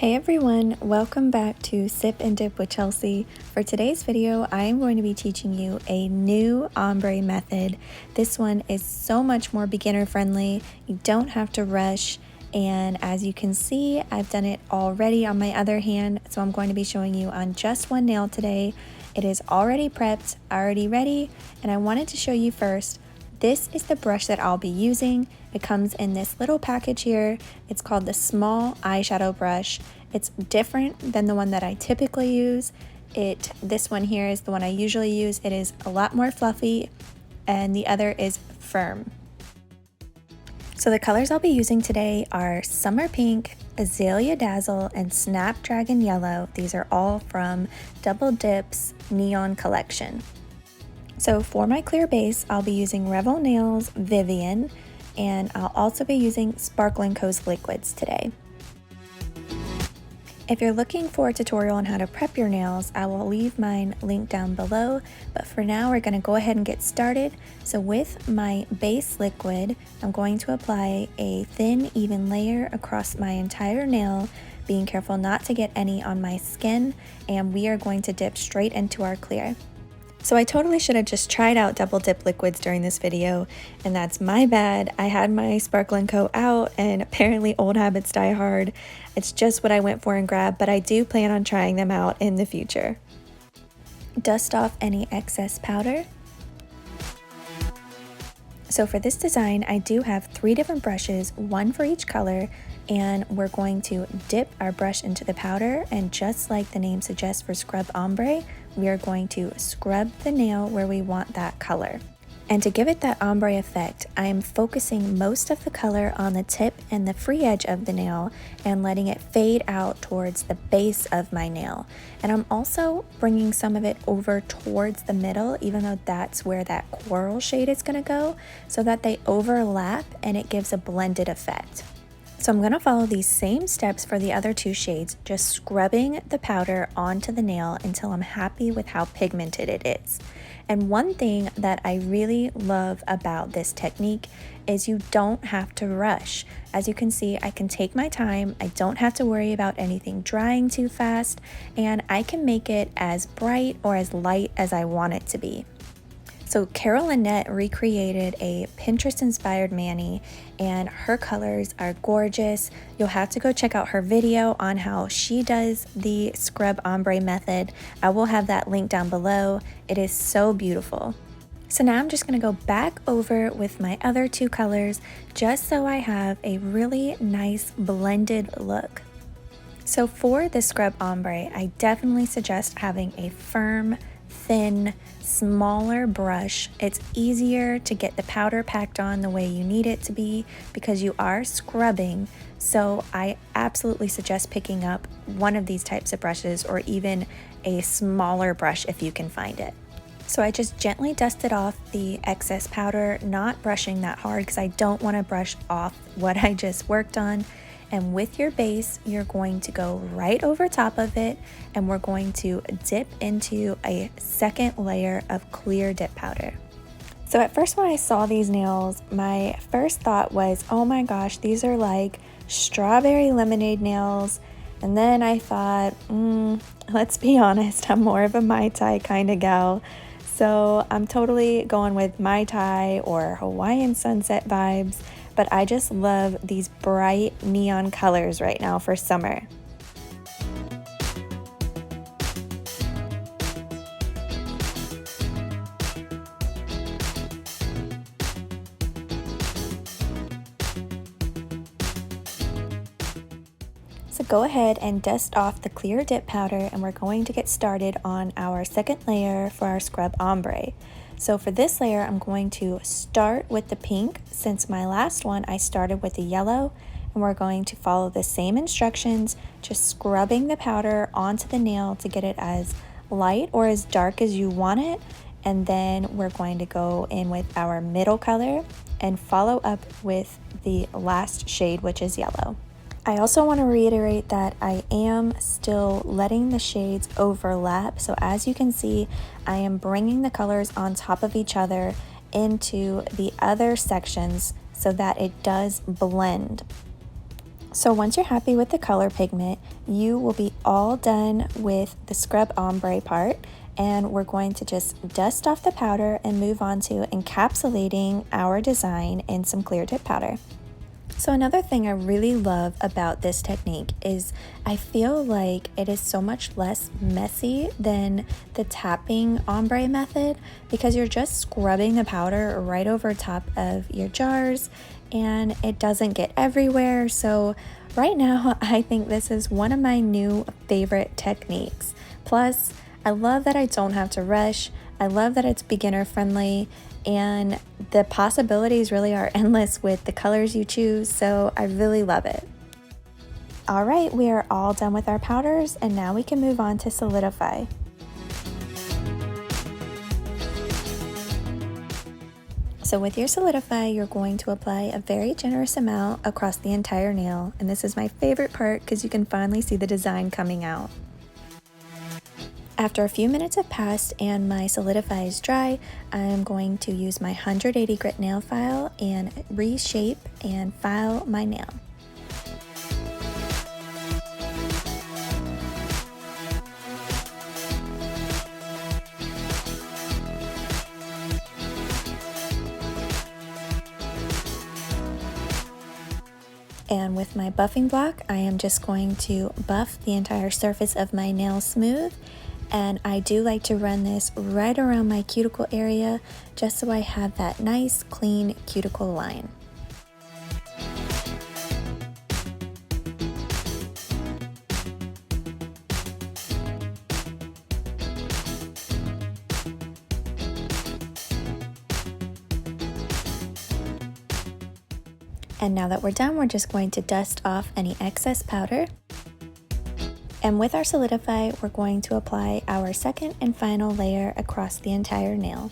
Hey everyone, welcome back to Sip and Dip with Chelsea. For today's video, I am going to be teaching you a new ombre method. This one is so much more beginner friendly. You don't have to rush. And as you can see, I've done it already on my other hand. So I'm going to be showing you on just one nail today. It is already prepped, already ready. And I wanted to show you first, this is the brush that I'll be using. It comes in this little package here. It's called the small eyeshadow brush. It's different than the one that I typically use. This one here is the one I usually use. It is a lot more fluffy and the other is firm. So the colors I'll be using today are Summer Pink, Azalea Dazzle, and Snapdragon Yellow. These are all from Double Dip's Neon Collection. So for my clear base, I'll be using Revel Nails Vivian, and I'll also be using Sparkling Coast liquids today. If you're looking for a tutorial on how to prep your nails, I will leave mine linked down below, but for now we're going to go ahead and get started. So with my base liquid, I'm going to apply a thin, even layer across my entire nail, being careful not to get any on my skin, and we are going to dip straight into our clear. So I totally should have just tried out double dip liquids during this video, and that's my bad. I had my Sparkling coat out and apparently old habits die hard. It's just what I went for and grabbed, but I do plan on trying them out in the future. Dust off any excess powder. So for this design, I do have 3 different brushes, one for each color, and we're going to dip our brush into the powder, and just like the name suggests for Scrub Ombre, we are going to scrub the nail where we want that color. And to give it that ombre effect, I am focusing most of the color on the tip and the free edge of the nail and letting it fade out towards the base of my nail. And I'm also bringing some of it over towards the middle, even though that's where that coral shade is going to go, so that they overlap and it gives a blended effect. So I'm going to follow these same steps for the other 2 shades, just scrubbing the powder onto the nail until I'm happy with how pigmented it is. And one thing that I really love about this technique is you don't have to rush. As you can see, I can take my time, I don't have to worry about anything drying too fast, and I can make it as bright or as light as I want it to be. So Carol Annette recreated a Pinterest-inspired mani, and her colors are gorgeous. You'll have to go check out her video on how she does the scrub ombre method. I will have that link down below. It is so beautiful. So now I'm just going to go back over with my other 2 colors, just so I have a really nice blended look. So for the scrub ombre, I definitely suggest having a firm, thin, smaller brush. It's easier to get the powder packed on the way you need it to be because you are scrubbing. So I absolutely suggest picking up one of these types of brushes, or even a smaller brush if you can find it. So I just gently dusted off the excess powder, not brushing that hard because I don't want to brush off what I just worked on. And with your base, you're going to go right over top of it, and we're going to dip into a second layer of clear dip powder. So at first when I saw these nails, my first thought was, oh my gosh, these are like strawberry lemonade nails. And then I thought, let's be honest, I'm more of a Mai Tai kind of gal. So I'm totally going with Mai Tai or Hawaiian sunset vibes. But I just love these bright neon colors right now for summer. So go ahead and dust off the clear dip powder, and we're going to get started on our second layer for our scrub ombre. So for this layer, I'm going to start with the pink, since my last one I started with the yellow, and we're going to follow the same instructions, just scrubbing the powder onto the nail to get it as light or as dark as you want it, and then we're going to go in with our middle color and follow up with the last shade, which is yellow. I also want to reiterate that I am still letting the shades overlap. So as you can see, I am bringing the colors on top of each other into the other sections so that it does blend. So once you're happy with the color pigment, you will be all done with the scrub ombre part, and we're going to just dust off the powder and move on to encapsulating our design in some clear tip powder. So another thing I really love about this technique is I feel like it is so much less messy than the tapping ombre method, because you're just scrubbing the powder right over top of your jars and it doesn't get everywhere. So right now I think this is one of my new favorite techniques. Plus, I love that I don't have to rush. I love that it's beginner friendly, and the possibilities really are endless with the colors you choose, so I really love it. All right, we are all done with our powders, and now we can move on to solidify. So with your solidify, you're going to apply a very generous amount across the entire nail, and this is my favorite part because you can finally see the design coming out. After a few minutes have passed and my solidify is dry, I'm going to use my 180 grit nail file and reshape and file my nail. And with my buffing block, I am just going to buff the entire surface of my nail smooth. And I do like to run this right around my cuticle area, just so I have that nice, clean cuticle line. And now that we're done, we're just going to dust off any excess powder. And with our solidify, we're going to apply our second and final layer across the entire nail.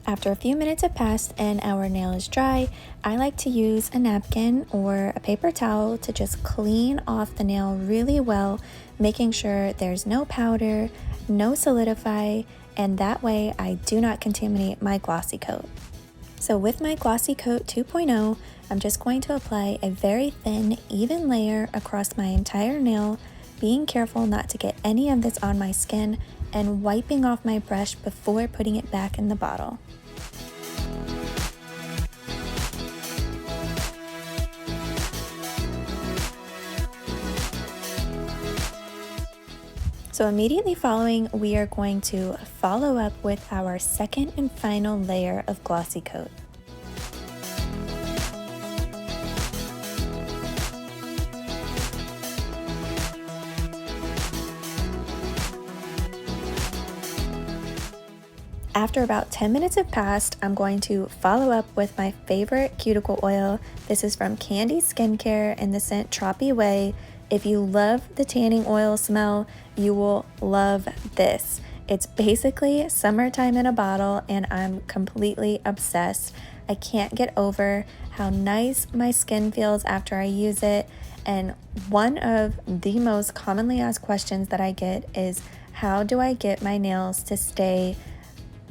After a few minutes have passed and our nail is dry, I like to use a napkin or a paper towel to just clean off the nail really well, making sure there's no powder, no solidify, and that way I do not contaminate my glossy coat. So with my glossy coat 2.0, I'm just going to apply a very thin, even layer across my entire nail, being careful not to get any of this on my skin and wiping off my brush before putting it back in the bottle. So immediately following, we are going to follow up with our second and final layer of glossy coat. After about 10 minutes have passed, I'm going to follow up with my favorite cuticle oil. This is from Candi Skincare in the scent Tropi Waii. If you love the tanning oil smell, you will love this. It's basically summertime in a bottle, and I'm completely obsessed. I can't get over how nice my skin feels after I use it. And one of the most commonly asked questions that I get is, how do I get my nails to stay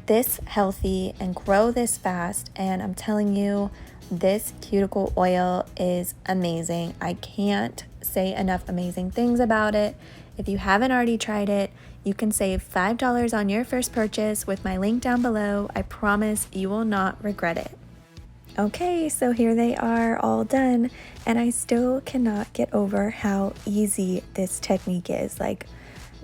this healthy and grow this fast? And I'm telling you, this cuticle oil is amazing. I can't say enough amazing things about it. If you haven't already tried it, you can save $5 on your first purchase with my link down below. I promise you will not regret it. Okay, so here they are all done, and I still cannot get over how easy this technique is. Like,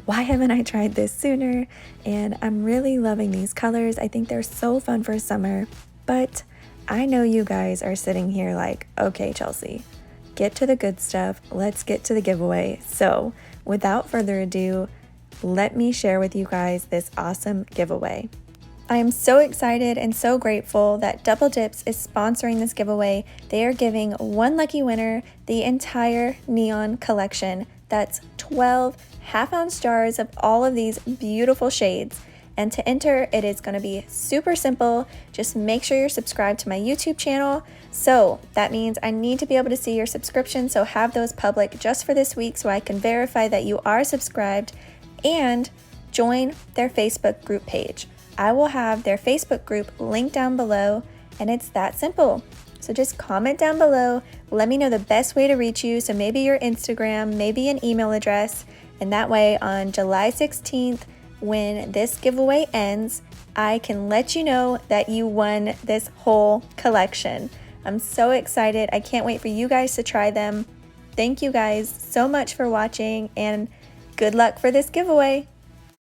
why haven't I tried this sooner? And I'm really loving these colors. I think they're so fun for summer, but I know you guys are sitting here like, okay, Chelsea, get to the good stuff. Let's get to the giveaway. So without further ado, let me share with you guys this awesome giveaway. I am so excited and so grateful that Double Dips is sponsoring this giveaway. They are giving one lucky winner the entire neon collection. That's 12 half-ounce jars of all of these beautiful shades. And to enter, it is going to be super simple. Just make sure you're subscribed to my YouTube channel. So that means I need to be able to see your subscription, so have those public just for this week so I can verify that you are subscribed. And join their Facebook group page. I will have their Facebook group linked down below, and it's that simple. So just comment down below, let me know the best way to reach you, so maybe your Instagram, maybe an email address, and that way on July 16th, when this giveaway ends, I can let you know that you won this whole collection. I'm so excited. I can't wait for you guys to try them. Thank you guys so much for watching, and good luck for this giveaway.